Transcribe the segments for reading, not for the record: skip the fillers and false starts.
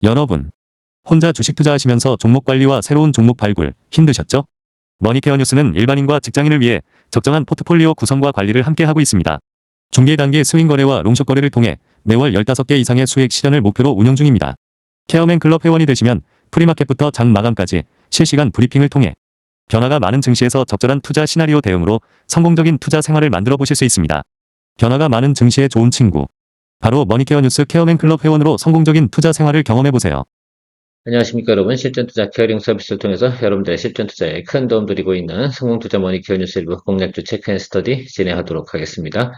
여러분, 혼자 주식 투자하시면서 종목 관리와 새로운 종목 발굴 힘드셨죠? 머니케어 뉴스는 일반인과 직장인을 위해 적정한 포트폴리오 구성과 관리를 함께 하고 있습니다. 중개 단계 스윙 거래와 롱숏 거래를 통해 매월 15개 이상의 수익 실현을 목표로 운영 중입니다. 케어맨 클럽 회원이 되시면 프리마켓부터 장 마감까지 실시간 브리핑을 통해 변화가 많은 증시에서 적절한 투자 시나리오 대응으로 성공적인 투자 생활을 만들어 보실 수 있습니다. 변화가 많은 증시의 좋은 친구. 바로 머니케어 뉴스 케어맨 클럽 회원으로 성공적인 투자 생활을 경험해 보세요. 안녕하십니까 여러분. 실전투자 케어링 서비스를 통해서 여러분들의 실전투자에 큰 도움 드리고 있는 성공투자 머니케어 뉴스 일부 공략주 체크앤스터디 진행하도록 하겠습니다.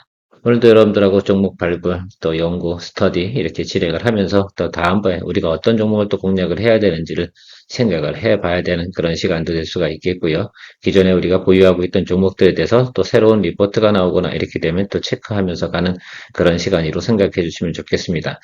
오늘도 여러분들하고 종목 발굴, 또 연구, 스터디 이렇게 진행을 하면서 또 다음번에 우리가 어떤 종목을 또 공략을 해야 되는지를 생각을 해봐야 되는 그런 시간도 될 수가 있겠고요. 기존에 우리가 보유하고 있던 종목들에 대해서 또 새로운 리포트가 나오거나 이렇게 되면 또 체크하면서 가는 그런 시간으로 생각해 주시면 좋겠습니다.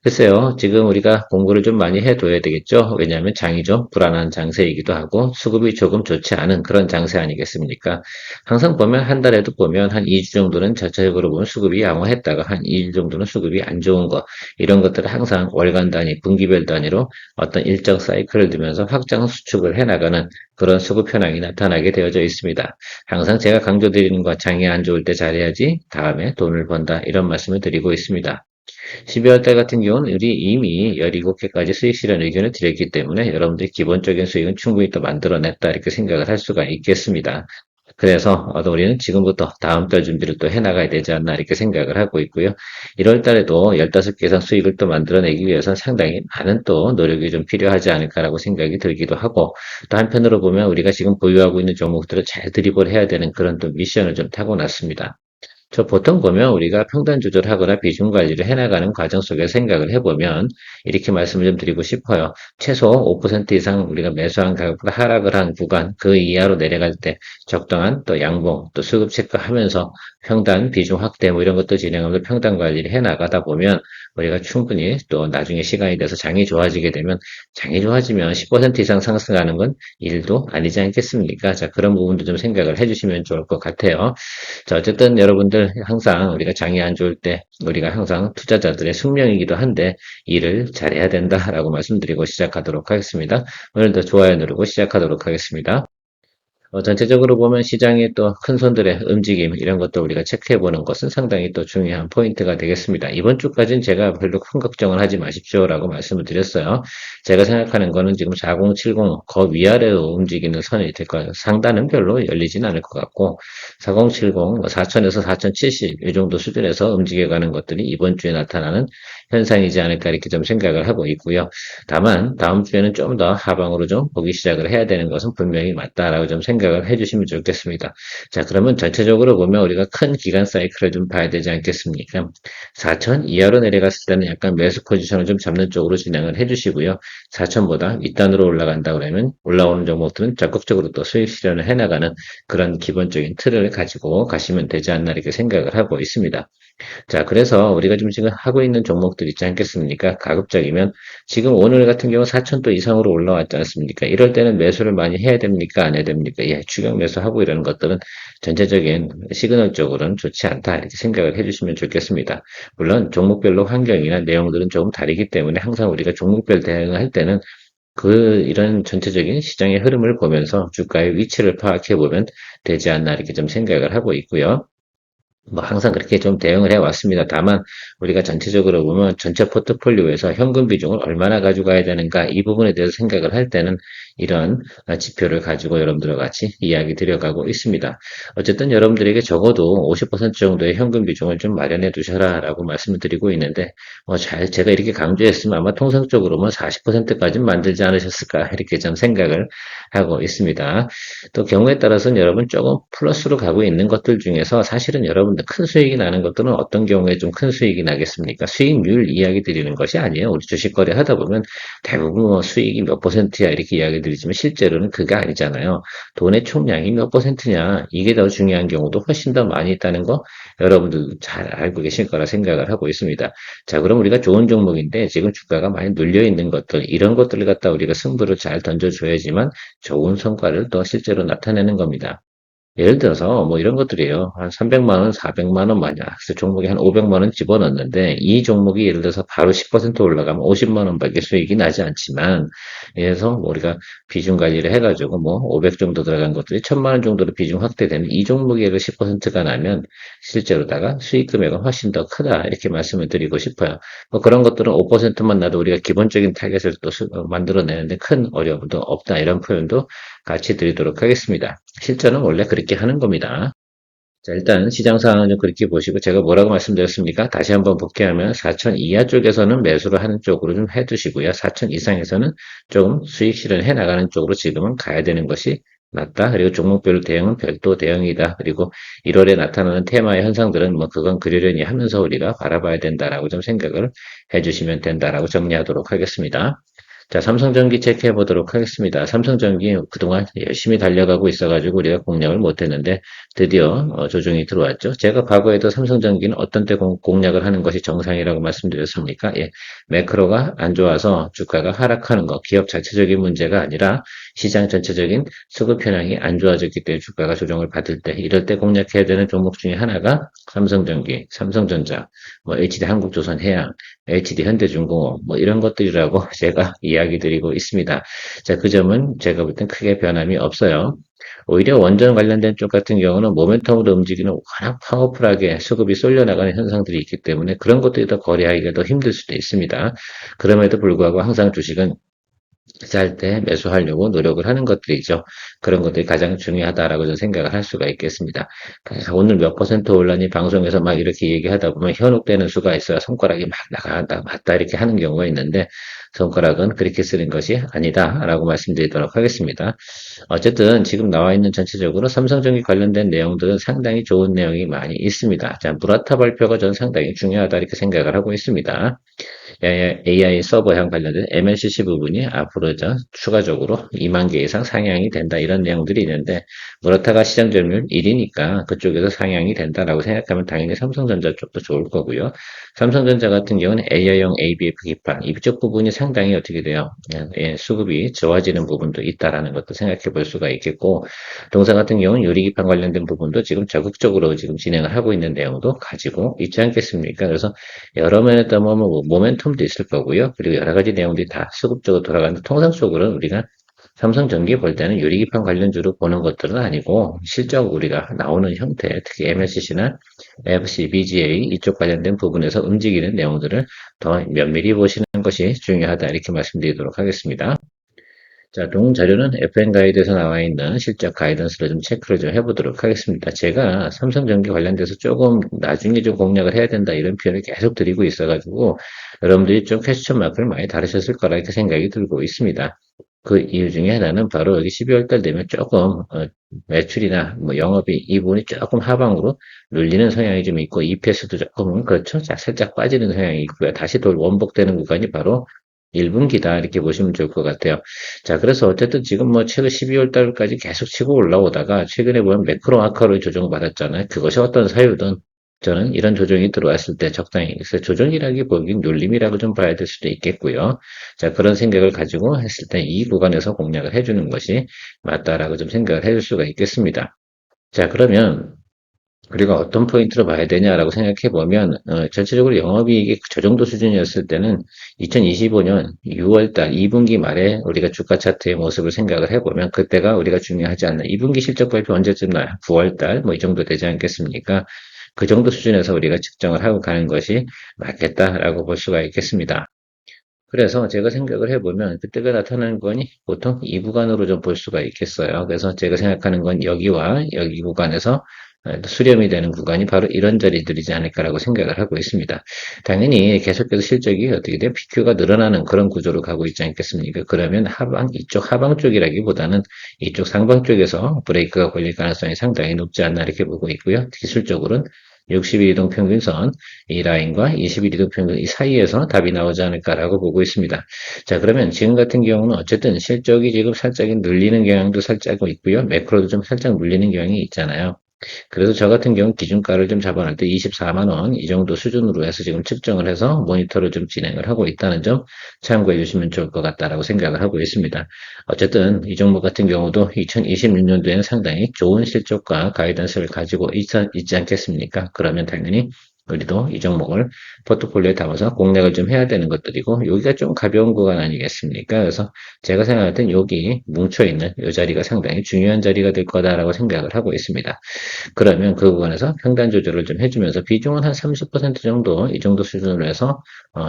글쎄요, 지금 우리가 공부를 좀 많이 해둬야 되겠죠. 왜냐하면 장이 좀 불안한 장세이기도 하고 수급이 조금 좋지 않은 그런 장세 아니겠습니까? 항상 보면 한 달에도 보면 한 2주 정도는 전체적으로 보면 수급이 양호했다가 한 2일 정도는 수급이 안 좋은 거 이런 것들을 항상 월간 단위, 분기별 단위로 어떤 일정 사이클을 두면서 확장 수축을 해나가는 그런 수급 현황이 나타나게 되어져 있습니다. 항상 제가 강조드리는 거 장이 안 좋을 때 잘해야지 다음에 돈을 번다 이런 말씀을 드리고 있습니다. 12월 달 같은 경우는 우리 이미 17개까지 수익 실현 의견을 드렸기 때문에 여러분들이 기본적인 수익은 충분히 또 만들어냈다 이렇게 생각을 할 수가 있겠습니다. 그래서 우리는 지금부터 다음 달 준비를 또 해나가야 되지 않나 이렇게 생각을 하고 있고요. 1월 달에도 15개 이상 수익을 또 만들어내기 위해서는 상당히 많은 또 노력이 좀 필요하지 않을까라고 생각이 들기도 하고 또 한편으로 보면 우리가 지금 보유하고 있는 종목들을 잘 드리블 해야 되는 그런 또 미션을 좀 타고났습니다. 저 보통 보면 우리가 평단 조절하거나 비중 관리를 해나가는 과정 속에 생각을 해보면 이렇게 말씀을 좀 드리고 싶어요. 최소 5% 이상 우리가 매수한 가격보다 하락을 한 구간 그 이하로 내려갈 때 적당한 또 양봉 또 수급 체크하면서 평단 비중 확대 뭐 이런 것도 진행하면서 평단 관리를 해나가다 보면 우리가 충분히 또 나중에 시간이 돼서 장이 좋아지게 되면 장이 좋아지면 10% 이상 상승하는 건 일도 아니지 않겠습니까? 자, 그런 부분도 좀 생각을 해주시면 좋을 것 같아요. 자, 어쨌든 여러분들 항상 우리가 장이 안 좋을 때 우리가 항상 투자자들의 숙명이기도 한데 일을 잘해야 된다라고 말씀드리고 시작하도록 하겠습니다. 오늘도 좋아요 누르고 시작하도록 하겠습니다. 전체적으로 보면 시장의 또 큰 손들의 움직임 이런 것도 우리가 체크해 보는 것은 상당히 또 중요한 포인트가 되겠습니다. 이번 주까지는 제가 별로 큰 걱정을 하지 마십시오라고 말씀을 드렸어요. 제가 생각하는 거는 지금 4070 그 위아래로 움직이는 선이 될 거예요. 상단은 별로 열리진 않을 것 같고 4070 4000에서 4070 이 정도 수준에서 움직여가는 것들이 이번 주에 나타나는 현상이지 않을까 이렇게 좀 생각을 하고 있고요. 다만 다음 주에는 좀 더 하방으로 좀 보기 시작을 해야 되는 것은 분명히 맞다라고 좀 생각을 해주시면 좋겠습니다. 자, 그러면 전체적으로 보면 우리가 큰 기간 사이클을 좀 봐야 되지 않겠습니까? 4천 이하로 내려갔을 때는 약간 매수 포지션을 좀 잡는 쪽으로 진행을 해주시고요. 4천보다 윗단으로 올라간다 그러면 올라오는 종목들은 적극적으로 또 수익 실현을 해나가는 그런 기본적인 틀을 가지고 가시면 되지 않나 이렇게 생각을 하고 있습니다. 자, 그래서 우리가 지금 하고 있는 종목들 있지 않겠습니까? 가급적이면 지금 오늘 같은 경우 4,000도 이상으로 올라왔지 않습니까? 이럴 때는 매수를 많이 해야 됩니까? 안 해야 됩니까? 예, 추격 매수하고 이러는 것들은 전체적인 시그널적으로는 좋지 않다. 이렇게 생각을 해주시면 좋겠습니다. 물론 종목별로 환경이나 내용들은 조금 다르기 때문에 항상 우리가 종목별 대응을 할 때는 이런 전체적인 시장의 흐름을 보면서 주가의 위치를 파악해 보면 되지 않나 이렇게 좀 생각을 하고 있고요. 뭐 항상 그렇게 좀 대응을 해왔습니다. 다만 우리가 전체적으로 보면 전체 포트폴리오에서 현금 비중을 얼마나 가져가야 되는가 이 부분에 대해서 생각을 할 때는 이런 지표를 가지고 여러분들과 같이 이야기 드려가고 있습니다. 어쨌든 여러분들에게 적어도 50% 정도의 현금 비중을 좀 마련해 두셔라라고 말씀을 드리고 있는데 제가 이렇게 강조했으면 아마 통상적으로 뭐 40%까지는 만들지 않으셨을까 이렇게 좀 생각을 하고 있습니다. 또 경우에 따라서는 여러분 조금 플러스로 가고 있는 것들 중에서 사실은 여러분들 큰 수익이 나는 것들은 어떤 경우에 좀 큰 수익이 나겠습니까? 수익률 이야기 드리는 것이 아니에요. 우리 주식 거래 하다 보면 대부분 뭐 수익이 몇 퍼센트야 이렇게 이야기 드리지만 실제로는 그게 아니잖아요. 돈의 총량이 몇 퍼센트냐 이게 더 중요한 경우도 훨씬 더 많이 있다는 거 여러분들도 잘 알고 계실 거라 생각을 하고 있습니다. 자, 그럼 우리가 좋은 종목인데 지금 주가가 많이 눌려 있는 것들 이런 것들을 갖다 우리가 승부를 잘 던져줘야지만 좋은 성과를 또 실제로 나타내는 겁니다. 예를 들어서 뭐 이런 것들이에요. 한 300만 원, 400만 원 마냥 그래서 종목에 한 500만 원 집어넣는데 이 종목이 예를 들어서 바로 10% 올라가면 50만 원밖에 수익이 나지 않지만 그래서 뭐 우리가 비중 관리를 해가지고 뭐 500 정도 들어간 것들이 1000만 원 정도로 비중 확대되면 이 종목이 예를 10%가 나면 실제로다가 수익 금액은 훨씬 더 크다 이렇게 말씀을 드리고 싶어요. 뭐 그런 것들은 5%만 나도 우리가 기본적인 타겟을 또 만들어내는데 큰 어려움도 없다 이런 표현도 같이 드리도록 하겠습니다. 실전은 원래 그렇게 하는 겁니다. 자, 일단 시장 상황은 좀 그렇게 보시고 제가 뭐라고 말씀드렸습니까? 다시 한번 복귀하면 4천 이하 쪽에서는 매수를 하는 쪽으로 좀 해두시고요. 4천 이상에서는 조금 수익 실현해 나가는 쪽으로 지금은 가야 되는 것이 맞다. 그리고 종목별 대응은 별도 대응이다. 그리고 1월에 나타나는 테마의 현상들은 뭐 그건 그러려니 하면서 우리가 바라봐야 된다라고 좀 생각을 해주시면 된다라고 정리하도록 하겠습니다. 자, 삼성전기 체크해 보도록 하겠습니다. 삼성전기 그동안 열심히 달려가고 있어가지고 우리가 공략을 못했는데 드디어 조정이 들어왔죠. 제가 과거에도 삼성전기는 어떤 때 공략을 하는 것이 정상이라고 말씀드렸습니까? 예, 매크로가 안 좋아서 주가가 하락하는 것, 기업 자체적인 문제가 아니라 시장 전체적인 수급 현황이 안 좋아졌기 때문에 주가가 조정을 받을 때, 이럴 때 공략해야 되는 종목 중에 하나가 삼성전기, 삼성전자, 뭐 HD 한국조선해양, HD 현대중공업 뭐 이런 것들이라고 제가 이야기 드리고 있습니다. 자, 그 점은 제가 볼 땐 크게 변함이 없어요. 오히려 원전 관련된 쪽 같은 경우는 모멘텀으로 움직이는 워낙 파워풀하게 수급이 쏠려나가는 현상들이 있기 때문에 그런 것들이 더 거래하기가 더 힘들 수도 있습니다. 그럼에도 불구하고 항상 주식은 짤 때 매수하려고 노력을 하는 것들이죠. 그런 것들이 가장 중요하다라고 저는 생각을 할 수가 있겠습니다. 오늘 몇 퍼센트 올라니 방송에서 막 이렇게 얘기하다 보면 현혹되는 수가 있어요. 손가락이 막 나간다, 맞다 이렇게 하는 경우가 있는데 손가락은 그렇게 쓰는 것이 아니다라고 말씀드리도록 하겠습니다. 어쨌든 지금 나와 있는 전체적으로 삼성전기 관련된 내용들은 상당히 좋은 내용이 많이 있습니다. 자, 무라타 발표가 저는 상당히 중요하다 이렇게 생각을 하고 있습니다. AI 서버향 관련된 MLCC 부분이 앞으로 추가적으로 2만 개 이상 상향이 된다 이런 내용들이 있는데 무라타가 시장 점유율 1위니까 그쪽에서 상향이 된다라고 생각하면 당연히 삼성전자 쪽도 좋을 거고요. 삼성전자 같은 경우는 AI용 ABF 기판 이쪽 부분이 상당히 어떻게 돼요? 예, 수급이 좋아지는 부분도 있다라는 것도 생각해 볼 수가 있겠고 동사 같은 경우는 유리기판 관련된 부분도 지금 적극적으로 지금 진행을 하고 있는 내용도 가지고 있지 않겠습니까? 그래서 여러 면에 따르면 뭐 모멘텀도 있을 거고요. 그리고 여러 가지 내용들이 다 수급적으로 돌아가는데 통상적으로는 우리가 삼성전기 볼 때는 유리기판 관련주로 보는 것들은 아니고 실적 우리가 나오는 형태, 특히 MLCC나 FC, BGA 이쪽 관련된 부분에서 움직이는 내용들을 더 면밀히 보시는 것이 중요하다 이렇게 말씀드리도록 하겠습니다. 자, 동자료는 FN 가이드에서 나와 있는 실적 가이던스를 좀 체크를 좀 해보도록 하겠습니다. 제가 삼성전기 관련돼서 조금 나중에 좀 공략을 해야 된다 이런 표현을 계속 드리고 있어가지고 여러분들이 좀 퀘스천 마크를 많이 다루셨을 거라 이렇게 생각이 들고 있습니다. 그 이유 중에 하나는 바로 여기 12월 달 되면 조금 매출이나 뭐 영업이 이 부분이 조금 하방으로 눌리는 성향이 좀 있고 EPS도 조금은 그렇죠. 살짝 빠지는 성향이 있고요. 다시 또 원복되는 구간이 바로 1분기다 이렇게 보시면 좋을 것 같아요. 자, 그래서 어쨌든 지금 뭐 최근 12월 달까지 계속 치고 올라오다가 최근에 보면 매크로 아카로 조정받았잖아요. 그것이 어떤 사유든 저는 이런 조정이 들어왔을 때 적당히 그래서 조정이라기 보긴 눌림이라고 좀 봐야 될 수도 있겠고요. 자, 그런 생각을 가지고 했을 때 이 구간에서 공략을 해주는 것이 맞다라고 좀 생각을 해줄 수가 있겠습니다. 자, 그러면 우리가 어떤 포인트로 봐야 되냐라고 생각해 보면 전체적으로 영업이익이 저 정도 수준이었을 때는 2025년 6월달 2분기 말에 우리가 주가 차트의 모습을 생각을 해보면 그때가 우리가 중요하지 않나. 2분기 실적 발표 언제쯤 나요? 9월달 뭐 이 정도 되지 않겠습니까? 그 정도 수준에서 우리가 측정을 하고 가는 것이 맞겠다라고 볼 수가 있겠습니다. 그래서 제가 생각을 해보면 그때가 나타나는 건이 보통 이 구간으로 좀 볼 수가 있겠어요. 그래서 제가 생각하는 건 여기와 여기 구간에서 수렴이 되는 구간이 바로 이런 자리들이지 않을까라고 생각을 하고 있습니다. 당연히 계속해서 실적이 어떻게 돼? PQ가 늘어나는 그런 구조로 가고 있지 않겠습니까? 그러면 이쪽 하방 쪽이라기보다는 이쪽 상방 쪽에서 브레이크가 걸릴 가능성이 상당히 높지 않나 이렇게 보고 있고요. 기술적으로는 60일 이동 평균선 이 라인과 20일 이동 평균 이 사이에서 답이 나오지 않을까라고 보고 있습니다. 자, 그러면 지금 같은 경우는 어쨌든 실적이 지금 살짝 눌리는 경향도 살짝 있고요. 매크로도 좀 살짝 눌리는 경향이 있잖아요. 그래서 저 같은 경우 기준가를 좀 잡아놓을 때 24만 원 이 정도 수준으로 해서 지금 측정을 해서 모니터를 좀 진행을 하고 있다는 점 참고해 주시면 좋을 것 같다라고 생각을 하고 있습니다. 어쨌든 이 종목 같은 경우도 2026년도에는 상당히 좋은 실적과 가이던스를 가지고 있지 않겠습니까? 그러면 당연히 우리도 이 종목을 포트폴리오에 담아서 공략을 좀 해야 되는 것들이고 여기가 좀 가벼운 구간 아니겠습니까? 그래서 제가 생각할 땐 여기 뭉쳐있는 이 자리가 상당히 중요한 자리가 될 거다라고 생각을 하고 있습니다. 그러면 그 구간에서 평단 조절을 좀 해주면서 비중은 한 30% 정도 이 정도 수준으로 해서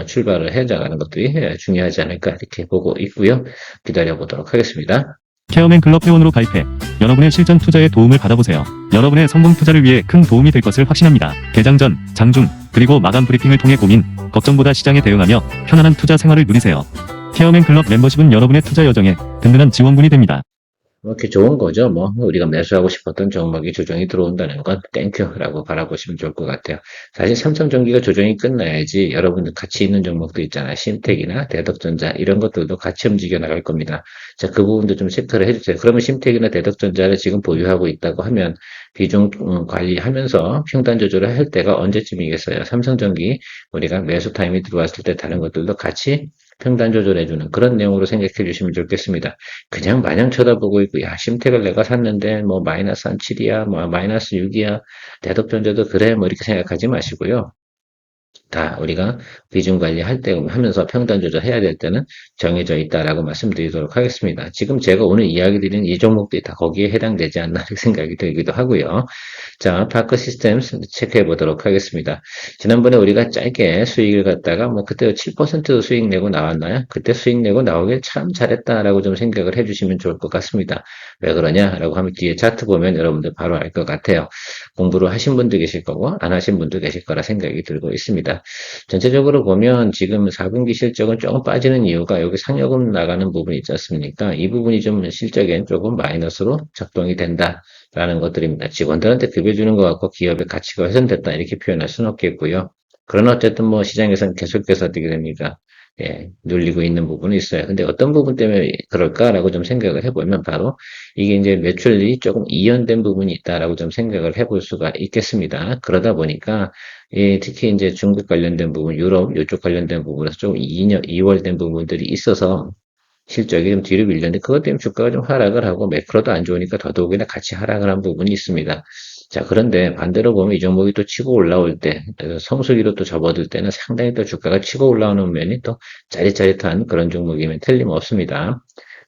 출발을 해나가는 것들이 중요하지 않을까 이렇게 보고 있고요. 기다려 보도록 하겠습니다. 케어맨 클럽 회원으로 가입해 여러분의 실전 투자에 도움을 받아보세요. 여러분의 성공 투자를 위해 큰 도움이 될 것을 확신합니다. 개장 전, 장중, 그리고 마감 브리핑을 통해 고민, 걱정보다 시장에 대응하며 편안한 투자 생활을 누리세요. 케어맨 클럽 멤버십은 여러분의 투자 여정에 든든한 지원군이 됩니다. 뭐 이렇게 좋은 거죠. 뭐 우리가 매수하고 싶었던 종목이 조정이 들어온다는 건 땡큐라고 바라보시면 좋을 것 같아요. 사실 삼성전기가 조정이 끝나야지 여러분들 같이 있는 종목도 있잖아요. 신택이나 대덕전자 이런 것들도 같이 움직여 나갈 겁니다. 자, 그 부분도 좀 체크를 해주세요. 그러면 신택이나 대덕전자를 지금 보유하고 있다고 하면 비중 관리하면서 평단 조절을 할 때가 언제쯤이겠어요? 삼성전기 우리가 매수 타임이 들어왔을 때 다른 것들도 같이 평단 조절해주는 그런 내용으로 생각해 주시면 좋겠습니다. 그냥 마냥 쳐다보고 있고, 야, 심택을 내가 샀는데, 뭐, 마이너스 한 7이야, 뭐, 마이너스 6이야, 대덕전자도 그래, 뭐, 이렇게 생각하지 마시고요. 다 우리가 비중 관리할 때 하면서 평단 조절해야 될 때는 정해져 있다라고 말씀드리도록 하겠습니다. 지금 제가 오늘 이야기 드린 이 종목들이 다 거기에 해당되지 않나 이렇게 생각이 들기도 하고요. 자, 파크 시스템스 체크해 보도록 하겠습니다. 지난번에 우리가 짧게 수익을 갖다가 뭐 그때 7% 수익 내고 나왔나요? 그때 수익 내고 나오길 참 잘했다라고 좀 생각을 해주시면 좋을 것 같습니다. 왜 그러냐라고 하면 뒤에 차트 보면 여러분들 바로 알 것 같아요. 공부를 하신 분도 계실 거고 안 하신 분도 계실 거라 생각이 들고 있습니다. 전체적으로 보면 지금 4분기 실적은 조금 빠지는 이유가 여기 상여금 나가는 부분이 있지 않습니까? 이 부분이 좀 실적엔 조금 마이너스로 작동이 된다라는 것들입니다. 직원들한테 급여 주는 것 같고 기업의 가치가 훼손됐다 이렇게 표현할 수는 없겠고요. 그러나 어쨌든 뭐 시장에서는 계속해서 어떻게 됩니까? 예, 눌리고 있는 부분이 있어요. 근데 어떤 부분 때문에 그럴까라고 좀 생각을 해보면 바로 이게 이제 매출이 조금 이연된 부분이 있다라고 좀 생각을 해볼 수가 있겠습니다. 그러다 보니까 특히 이제 중국 관련된 부분, 유럽 이쪽 관련된 부분에서 좀 이월된 부분들이 있어서 실적이 좀 뒤로 밀렸는데 그것 때문에 주가가 좀 하락을 하고 매크로도 안 좋으니까 더더욱이나 같이 하락을 한 부분이 있습니다. 자, 그런데 반대로 보면 이 종목이 또 치고 올라올 때, 성수기로 또 접어들 때는 상당히 또 주가가 치고 올라오는 면이 또 짜릿짜릿한 그런 종목이면 틀림없습니다.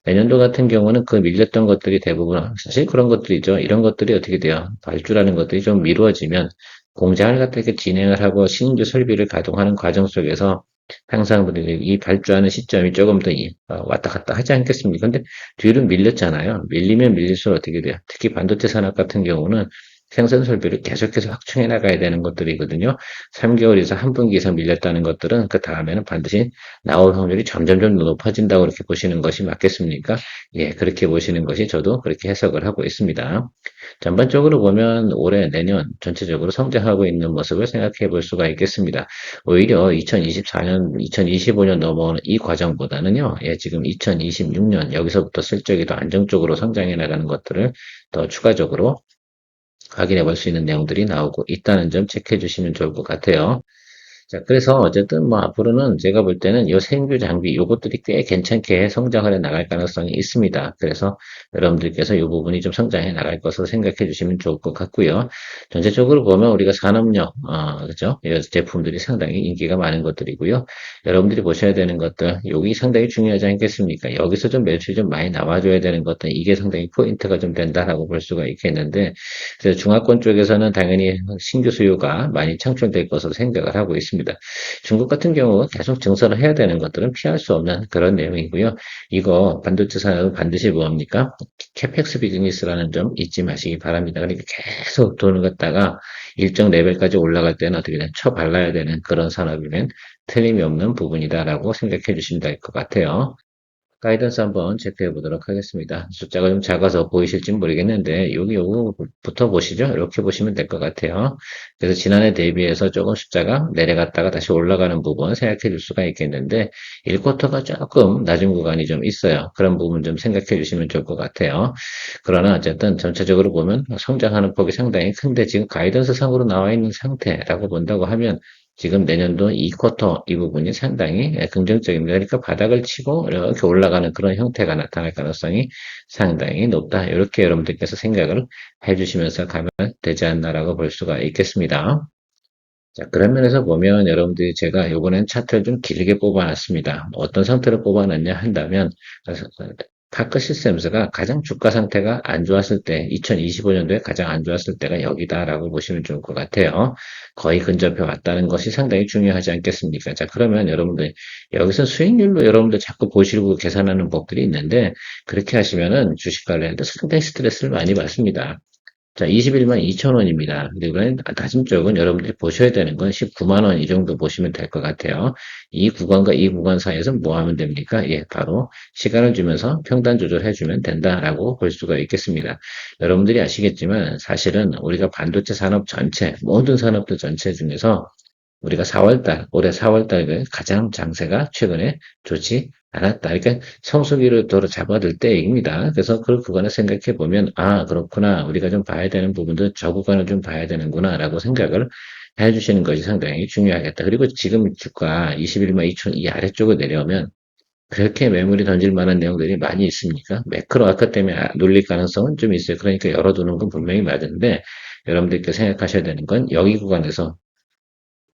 내년도 같은 경우는 그 밀렸던 것들이 대부분 사실 그런 것들이죠. 이런 것들이 어떻게 돼요? 발주라는 것들이 좀 미루어지면 공장을 갖다 이렇게 진행을 하고 신규 설비를 가동하는 과정 속에서 항상 우리가 이 발주하는 시점이 조금 더 왔다 갔다 하지 않겠습니까? 근데 뒤로 밀렸잖아요. 밀리면 밀릴수록 어떻게 돼요? 특히 반도체 산업 같은 경우는 생산 설비를 계속해서 확충해 나가야 되는 것들이거든요. 3개월 이상 한 분기 이상 밀렸다는 것들은 그 다음에는 반드시 나올 확률이 점점점 높아진다고 그렇게 보시는 것이 맞겠습니까? 예, 그렇게 보시는 것이 저도 그렇게 해석을 하고 있습니다. 전반적으로 보면 올해 내년 전체적으로 성장하고 있는 모습을 생각해 볼 수가 있겠습니다. 오히려 2024년, 2025년 넘어오는 이 과정보다는요, 예, 지금 2026년 여기서부터 실적이 더 안정적으로 성장해 나가는 것들을 더 추가적으로 확인해 볼 수 있는 내용들이 나오고 있다는 점 체크해 주시면 좋을 것 같아요. 자, 그래서 어쨌든 뭐 앞으로는 제가 볼 때는 요 생규 장비 요것들이 꽤 괜찮게 성장을 해 나갈 가능성이 있습니다. 그래서 여러분들께서 이 부분이 좀 성장해 나갈 것으로 생각해 주시면 좋을 것 같고요. 전체적으로 보면 우리가 산업용, 그죠? 이 제품들이 상당히 인기가 많은 것들이고요. 여러분들이 보셔야 되는 것들, 여기 상당히 중요하지 않겠습니까? 여기서 좀 매출이 좀 많이 나와줘야 되는 것들, 이게 상당히 포인트가 좀 된다라고 볼 수가 있겠는데, 그래서 중화권 쪽에서는 당연히 신규 수요가 많이 창출될 것으로 생각을 하고 있습니다. 중국 같은 경우 계속 증설을 해야 되는 것들은 피할 수 없는 그런 내용이고요. 이거 반도체 산업은 반드시 뭡니까? 캐펙스 비즈니스라는 점 잊지 마시기 바랍니다. 그러니까 계속 돈을 갖다가 일정 레벨까지 올라갈 때는 어떻게 든 쳐발라야 되는 그런 산업이면 틀림이 없는 부분이다라고 생각해 주시면 될 것 같아요. 가이던스 한번 체크해 보도록 하겠습니다. 숫자가 좀 작아서 보이실지 모르겠는데 여기 요거부터 보시죠. 이렇게 보시면 될 것 같아요. 그래서 지난해 대비해서 조금 숫자가 내려갔다가 다시 올라가는 부분 생각해 줄 수가 있겠는데 1쿼터가 조금 낮은 구간이 좀 있어요. 그런 부분 좀 생각해 주시면 좋을 것 같아요. 그러나 어쨌든 전체적으로 보면 성장하는 폭이 상당히 큰데 지금 가이던스 상으로 나와 있는 상태라고 본다고 하면 지금 내년도 2쿼터 이 부분이 상당히 긍정적입니다. 그러니까 바닥을 치고 이렇게 올라가는 그런 형태가 나타날 가능성이 상당히 높다. 이렇게 여러분들께서 생각을 해주시면서 가면 되지 않나라고 볼 수가 있겠습니다. 자, 그런 면에서 보면 여러분들이 제가 이번엔 차트를 좀 길게 뽑아놨습니다. 어떤 상태로 뽑아놨냐 한다면 파크 시스템즈가 가장 주가 상태가 안 좋았을 때 2025년도에 가장 안 좋았을 때가 여기다라고 보시면 좋을 것 같아요. 거의 근접해 왔다는 것이 상당히 중요하지 않겠습니까? 자, 그러면 여러분들 여기서 수익률로 여러분들 자꾸 보시고 계산하는 법들이 있는데 그렇게 하시면은 주식 관련해서 상당히 스트레스를 많이 받습니다. 자, 21만 2천 원입니다. 근데 이번엔 낮은 쪽은 여러분들이 보셔야 되는 건 19만 원 이 정도 보시면 될 것 같아요. 이 구간과 이 구간 사이에서 뭐 하면 됩니까? 예, 바로 시간을 주면서 평단 조절해주면 된다라고 볼 수가 있겠습니다. 여러분들이 아시겠지만 사실은 우리가 반도체 산업 전체, 모든 산업들 전체 중에서 우리가 4월달, 올해 4월달 가장 장세가 최근에 좋지 않았다. 그러니까 성수기를 도로 잡아들 때입니다. 그래서 그 구간을 생각해 보면, 아, 그렇구나. 우리가 좀 봐야 되는 부분도 저 구간을 좀 봐야 되는구나. 라고 생각을 해 주시는 것이 상당히 중요하겠다. 그리고 지금 주가 21만 2천 이 아래쪽으로 내려오면 그렇게 매물이 던질 만한 내용들이 많이 있습니까? 매크로 아까 때문에 눌릴 가능성은 좀 있어요. 그러니까 열어두는 건 분명히 맞은데 여러분들께 생각하셔야 되는 건 여기 구간에서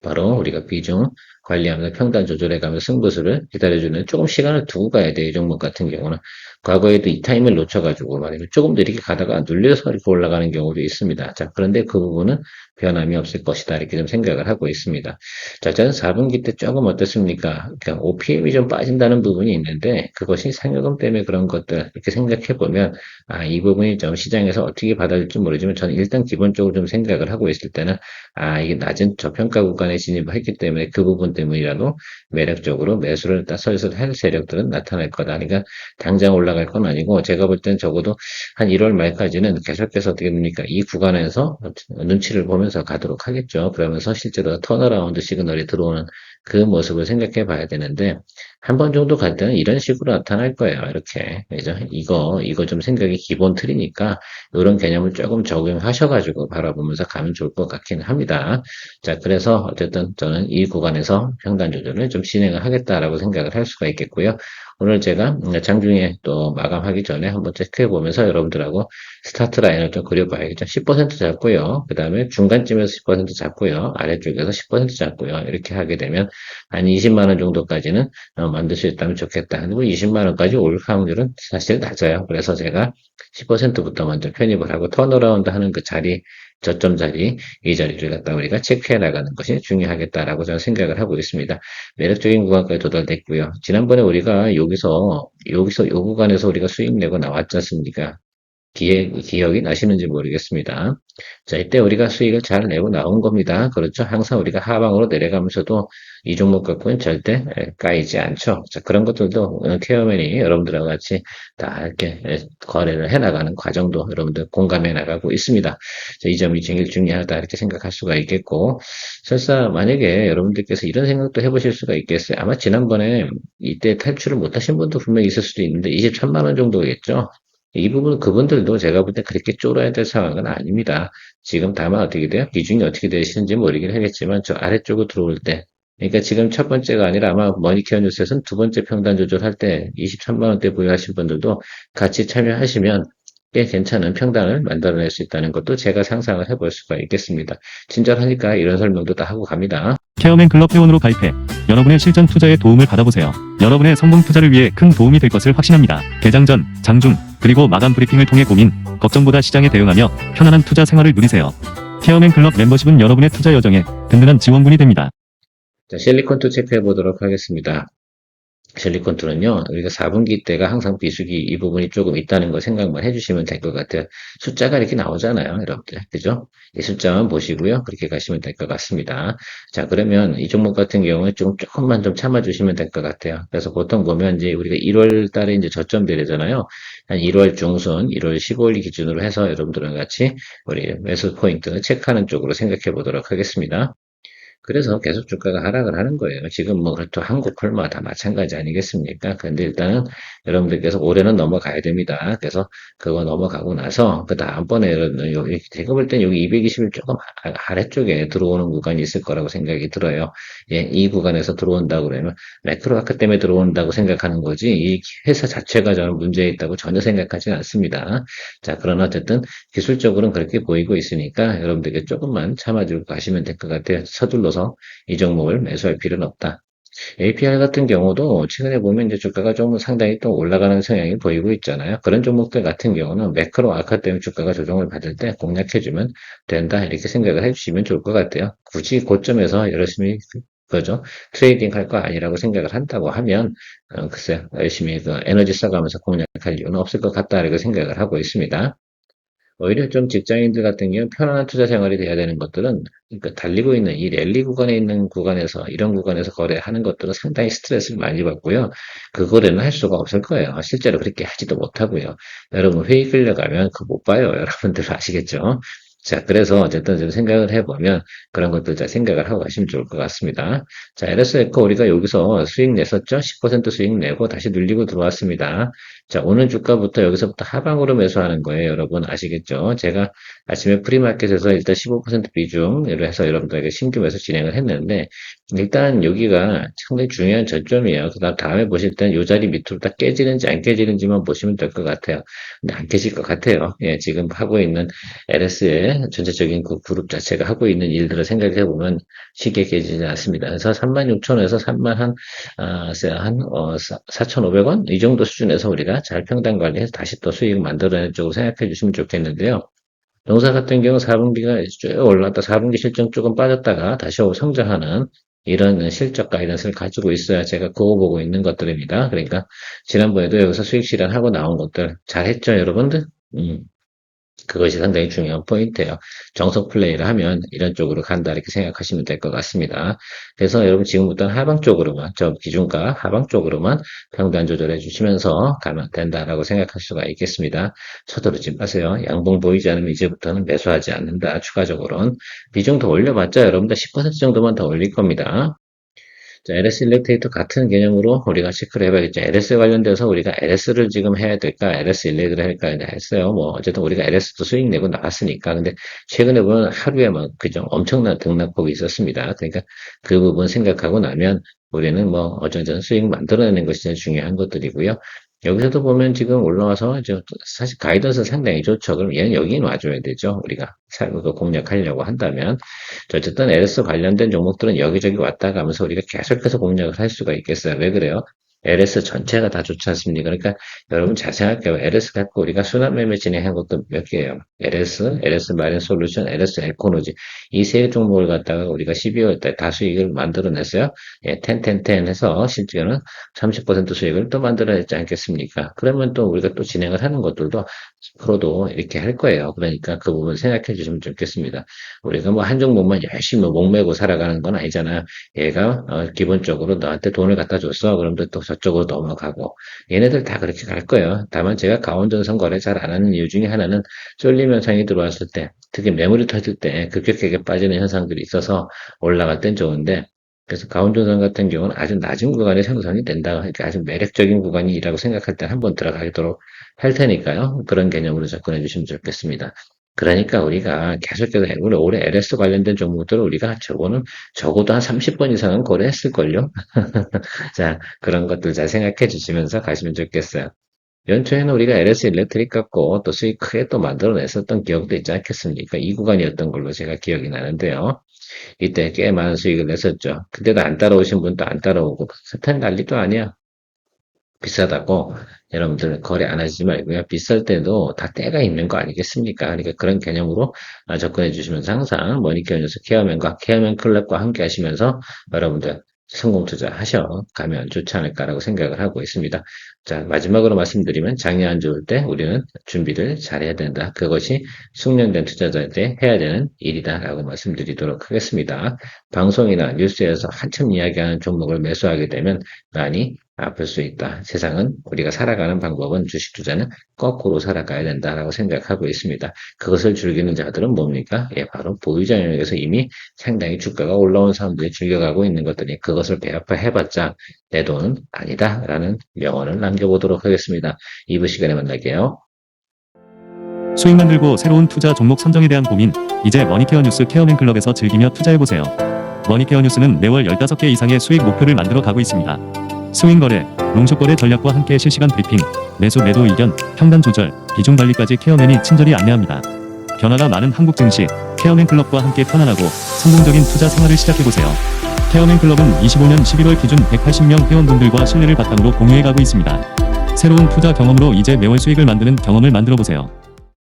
바로 우리가 비중 관리하면서 평단 조절해가면서 승부수를 기다려주는 조금 시간을 두고 가야 돼요. 이 종목 같은 경우는. 과거에도 이 타임을 놓쳐가지고 말이죠. 조금 더 이렇게 가다가 눌려서 이렇게 올라가는 경우도 있습니다. 자, 그런데 그 부분은 변함이 없을 것이다. 이렇게 좀 생각을 하고 있습니다. 자, 저는 4분기 때 조금 어떻습니까? 그러니까 OPM이 좀 빠진다는 부분이 있는데 그것이 상여금 때문에 그런 것들 이렇게 생각해 보면 아, 이 부분이 좀 시장에서 어떻게 받아들일지 모르지만 저는 일단 기본적으로 좀 생각을 하고 있을 때는 아, 이게 낮은 저평가 구간에 진입을 했기 때문에 그 부분 때문이라도 매력적으로 매수를 슬슬 할 세력들은 나타날 거다. 그러니까 당장 올라갈 건 아니고 제가 볼 땐 적어도 한 1월 말까지는 계속해서 어떻게 됩니까? 이 구간에서 눈치를 보면서 가도록 하겠죠. 그러면서 실제로 턴어라운드 시그널이 들어오는 그 모습을 생각해 봐야 되는데 한 번 정도 갈 때는 이런 식으로 나타날 거예요. 이렇게. 그죠? 이거 좀 생각이 기본 틀이니까 이런 개념을 조금 적용하셔가지고 바라보면서 가면 좋을 것 같긴 합니다. 자, 그래서 어쨌든 저는 이 구간에서 평단 조절을 좀 진행을 하겠다라고 생각을 할 수가 있겠고요. 오늘 제가 장중에 또 마감하기 전에 한번 체크해 보면서 여러분들하고 스타트 라인을 좀 그려봐야겠죠. 10% 잡고요. 그 다음에 중간쯤에서 10% 잡고요. 아래쪽에서 10% 잡고요. 이렇게 하게 되면 한 20만 원 정도까지는 만들 수 있다면 좋겠다. 그리고 20만 원까지 올 확률은 사실 낮아요. 그래서 제가 10%부터 먼저 편입을 하고 턴어라운드 하는 그 자리, 저점 자리, 이 자리를 갖다 우리가 체크해 나가는 것이 중요하겠다라고 저는 생각을 하고 있습니다. 매력적인 구간까지 도달됐고요. 지난번에 우리가 여기서 요 구간에서 우리가 수익 내고 나왔지 않습니까? 기억이 나시는지 모르겠습니다. 자, 이때 우리가 수익을 잘 내고 나온 겁니다. 그렇죠? 항상 우리가 하방으로 내려가면서도 이 종목 갖고는 절대 까이지 않죠. 자, 그런 것들도 케어맨이 여러분들하고 같이 다 이렇게 거래를 해나가는 과정도 여러분들 공감해 나가고 있습니다. 자, 이 점이 제일 중요하다 이렇게 생각할 수가 있겠고, 설사 만약에 여러분들께서 이런 생각도 해보실 수가 있겠어요. 아마 지난번에 이때 탈출을 못하신 분도 분명히 있을 수도 있는데 23만 원 정도겠죠. 이 부분 그분들도 제가 볼 때 그렇게 쫄아야 될 상황은 아닙니다. 지금 다만 어떻게 돼요? 비중이 어떻게 되시는지 모르긴 하겠지만 저 아래쪽으로 들어올 때 그러니까 지금 첫 번째가 아니라 아마 머니케어 뉴스에서는 두 번째 평단 조절할 때 23만 원대 보유하신 분들도 같이 참여하시면 꽤 괜찮은 평단을 만들어낼 수 있다는 것도 제가 상상을 해볼 수가 있겠습니다. 친절하니까 이런 설명도 다 하고 갑니다. 케어맨 클럽 회원으로 가입해 여러분의 실전 투자에 도움을 받아보세요. 여러분의 성공 투자를 위해 큰 도움이 될 것을 확신합니다. 개장 전, 장중, 그리고 마감 브리핑을 통해 고민, 걱정보다 시장에 대응하며 편안한 투자 생활을 누리세요. 케어맨 클럽 멤버십은 여러분의 투자 여정에 든든한 지원군이 됩니다. 자, 실리콘2 체크해 보도록 하겠습니다. 젤리콘투는요, 우리가 4분기 때가 항상 비수기 이 부분이 조금 있다는 거 생각만 해주시면 될 것 같아요. 숫자가 이렇게 나오잖아요, 여러분들. 그죠? 이 숫자만 보시고요. 그렇게 가시면 될 것 같습니다. 자, 그러면 이 종목 같은 경우에 조금만 좀 참아주시면 될 것 같아요. 그래서 보통 보면 이제 우리가 1월 달에 이제 저점 되잖아요. 한 1월 중순, 1월 15일 기준으로 해서 여러분들과 같이 우리 매수 포인트 체크하는 쪽으로 생각해 보도록 하겠습니다. 그래서 계속 주가가 하락을 하는 거예요. 지금 뭐, 그렇죠. 한국 콜마 다 마찬가지 아니겠습니까? 근데 일단은 여러분들께서 올해는 넘어가야 됩니다. 그래서 그거 넘어가고 나서, 그 다음번에 여기, 제가 볼 땐 여기 220일 조금 아래쪽에 들어오는 구간이 있을 거라고 생각이 들어요. 예, 이 구간에서 들어온다고 그러면 매크로아크 때문에 들어온다고 생각하는 거지, 이 회사 자체가 저는 문제 있다고 전혀 생각하지는 않습니다. 자, 그러나 어쨌든 기술적으로는 그렇게 보이고 있으니까 여러분들께 조금만 참아주고 가시면 될 것 같아요. 서둘러서 이 종목을 매수할 필요는 없다. APR 같은 경우도 최근에 보면 이제 주가가 좀 상당히 또 올라가는 성향이 보이고 있잖아요. 그런 종목들 같은 경우는 매크로 아카 때문에 주가가 조정을 받을 때 공략해주면 된다. 이렇게 생각을 해주시면 좋을 것 같아요. 굳이 고점에서 열심히 그죠? 트레이딩 할 거 아니라고 생각을 한다고 하면, 글쎄, 열심히 그 에너지 써가면서 공략할 이유는 없을 것 같다. 이렇게 생각을 하고 있습니다. 오히려 좀 직장인들 같은 경우 편안한 투자 생활이 돼야 되는 것들은 그러니까 달리고 있는 이 랠리 구간에 있는 구간에서 이런 구간에서 거래하는 것들은 상당히 스트레스를 많이 받고요. 그 거래는 할 수가 없을 거예요. 실제로 그렇게 하지도 못하고요. 여러분 회의 끌려가면 그거 못 봐요. 여러분들 아시겠죠? 자, 그래서 어쨌든 좀 생각을 해보면 그런 것들 잘 생각을 하고 가시면 좋을 것 같습니다. 자, LS에코 우리가 여기서 수익 냈었죠? 10% 수익 내고 다시 눌리고 들어왔습니다. 자, 오늘 주가부터 여기서부터 하방으로 매수하는 거예요. 여러분 아시겠죠? 제가 아침에 프리마켓에서 일단 15% 비중으로 해서 여러분들에게 신규 매수 진행을 했는데 일단 여기가 상당히 중요한 저점이에요. 그다음 다음에 보실 때는 이 자리 밑으로 딱 깨지는지 안 깨지는지만 보시면 될 것 같아요. 근데 안 깨질 것 같아요. 예, 지금 하고 있는 LS의 전체적인 그 그룹 자체가 하고 있는 일들을 생각해 보면 쉽게 깨지지 않습니다. 그래서 36,000원에서 3만 한 4,500원? 이 정도 수준에서 우리가 잘 평단 관리해서 다시 또 수익 만들어내는 쪽으로 생각해 주시면 좋겠는데요. 농사 같은 경우 4분기가 쭉 올랐다, 4분기 실적 조금 빠졌다가 다시 성장하는 이런 실적 가이던스를 가지고 있어야 제가 그거 보고 있는 것들입니다. 그러니까 지난번에도 여기서 수익 실현하고 나온 것들 잘했죠, 여러분들? 음. 그것이 상당히 중요한 포인트예요. 정석 플레이를 하면 이런 쪽으로 간다 이렇게 생각하시면 될 것 같습니다. 그래서 여러분 지금부터는 하방 쪽으로만 저 기준가 하방 쪽으로만 평단 조절해 주시면서 가면 된다라고 생각할 수가 있겠습니다. 서두르지 마세요. 양봉 보이지 않으면 이제부터는 매수하지 않는다. 추가적으로는 비중 더 올려봤자 여러분들 10% 정도만 더 올릴 겁니다. 자, LS 일렉트레이터 같은 개념으로 우리가 체크를 해봐야겠죠. LS 관련돼서 우리가 LS를 지금 해야 될까, LS 일렉을 할까 했어요. 뭐, 어쨌든 우리가 LS도 수익 내고 나왔으니까. 근데 최근에 보면 하루에 막, 그죠. 엄청난 등락폭이 있었습니다. 그러니까 그 부분 생각하고 나면 우리는 뭐, 어쩌전 수익 만들어내는 것이 제일 중요한 것들이고요. 여기서도 보면 지금 올라와서 이제 사실 가이던스 상당히 좋죠. 그럼 얘는 여기는 와줘야 되죠. 우리가 그 공략하려고 한다면. 어쨌든 LS 관련된 종목들은 여기저기 왔다 가면서 우리가 계속해서 공략을 할 수가 있겠어요. 왜 그래요? LS 전체가 다 좋지 않습니까? 그러니까 여러분 잘 생각해요. LS 갖고 우리가 순환매매 진행한 것도 몇 개예요. LS 마린 솔루션, LS 에코노지. 이 세 종목을 갖다가 우리가 12월 달 다 수익을 만들어냈어요. 예, 10 해서 실제로는 30% 수익을 또 만들어냈지 않겠습니까? 그러면 또 우리가 또 진행을 하는 것들도 프로도 이렇게 할 거예요. 그러니까 그 부분 생각해 주시면 좋겠습니다. 우리가 뭐 한 종목만 열심히 목매고 살아가는 건 아니잖아요. 얘가 기본적으로 너한테 돈을 갖다 줬어. 그럼 또 저쪽으로 넘어가고 얘네들 다 그렇게 갈 거예요. 다만 제가 가온전선 거래 잘 안 하는 이유 중에 하나는 쏠림 현상이 들어왔을 때 특히 매물이 터질 때 급격하게 빠지는 현상들이 있어서 올라갈 땐 좋은데 그래서 가온전선 같은 경우는 아주 낮은 구간에 생성이 된다. 그러니까 아주 매력적인 구간이라고 생각할 때 한번 들어가도록 할 테니까요. 그런 개념으로 접근해 주시면 좋겠습니다. 그러니까 우리가 계속해서 올해 LS 관련된 종목들을 우리가 저거는 적어도 한 30번 이상은 거래했을걸요. 자, 그런 것들 잘 생각해 주시면서 가시면 좋겠어요. 연초에는 우리가 LS 일렉트릭 갖고 또 수익 크게 또 만들어냈었던 기억도 있지 않겠습니까? 이 구간이었던 걸로 제가 기억이 나는데요. 이때 꽤 많은 수익을 냈었죠. 그때도 안 따라오신 분도 안 따라오고, 스탄 난리도 아니야. 비싸다고 여러분들 거래 안 하시지 말고요. 비쌀 때도 다 때가 있는 거 아니겠습니까? 그러니까 그런 개념으로 접근해 주시면서 항상 머니케어 뉴스 케어맨과 케어맨 클럽과 함께 하시면서 여러분들 성공 투자하셔 가면 좋지 않을까라고 생각을 하고 있습니다. 자, 마지막으로 말씀드리면 장이 안 좋을 때 우리는 준비를 잘해야 된다. 그것이 숙련된 투자자한테 해야 되는 일이다라고 말씀드리도록 하겠습니다. 방송이나 뉴스에서 한참 이야기하는 종목을 매수하게 되면 많이 아플 수 있다. 세상은 우리가 살아가는 방법은 주식 투자는 거꾸로 살아가야 된다라고 생각하고 있습니다. 그것을 즐기는 자들은 뭡니까? 예, 바로 보유자 영역에서 이미 상당히 주가가 올라온 사람들이 즐겨가고 있는 것들이 그것을 배합해봤자 내 돈은 아니다라는 명언을 남겨보도록 하겠습니다. 2부 시간에 만날게요. 수익 만들고 새로운 투자 종목 선정에 대한 고민, 이제 머니케어 뉴스 케어맨클럽에서 즐기며 투자해보세요. 머니케어 뉴스는 매월 15개 이상의 수익 목표를 만들어 가고 있습니다. 스윙 거래, 롱숏 거래 전략과 함께 실시간 브리핑, 매수 매도 의견, 평단 조절, 비중 관리까지 케어맨이 친절히 안내합니다. 변화가 많은 한국 증시, 케어맨 클럽과 함께 편안하고 성공적인 투자 생활을 시작해보세요. 케어맨 클럽은 25년 11월 기준 180명 회원분들과 신뢰를 바탕으로 공유해가고 있습니다. 새로운 투자 경험으로 이제 매월 수익을 만드는 경험을 만들어보세요.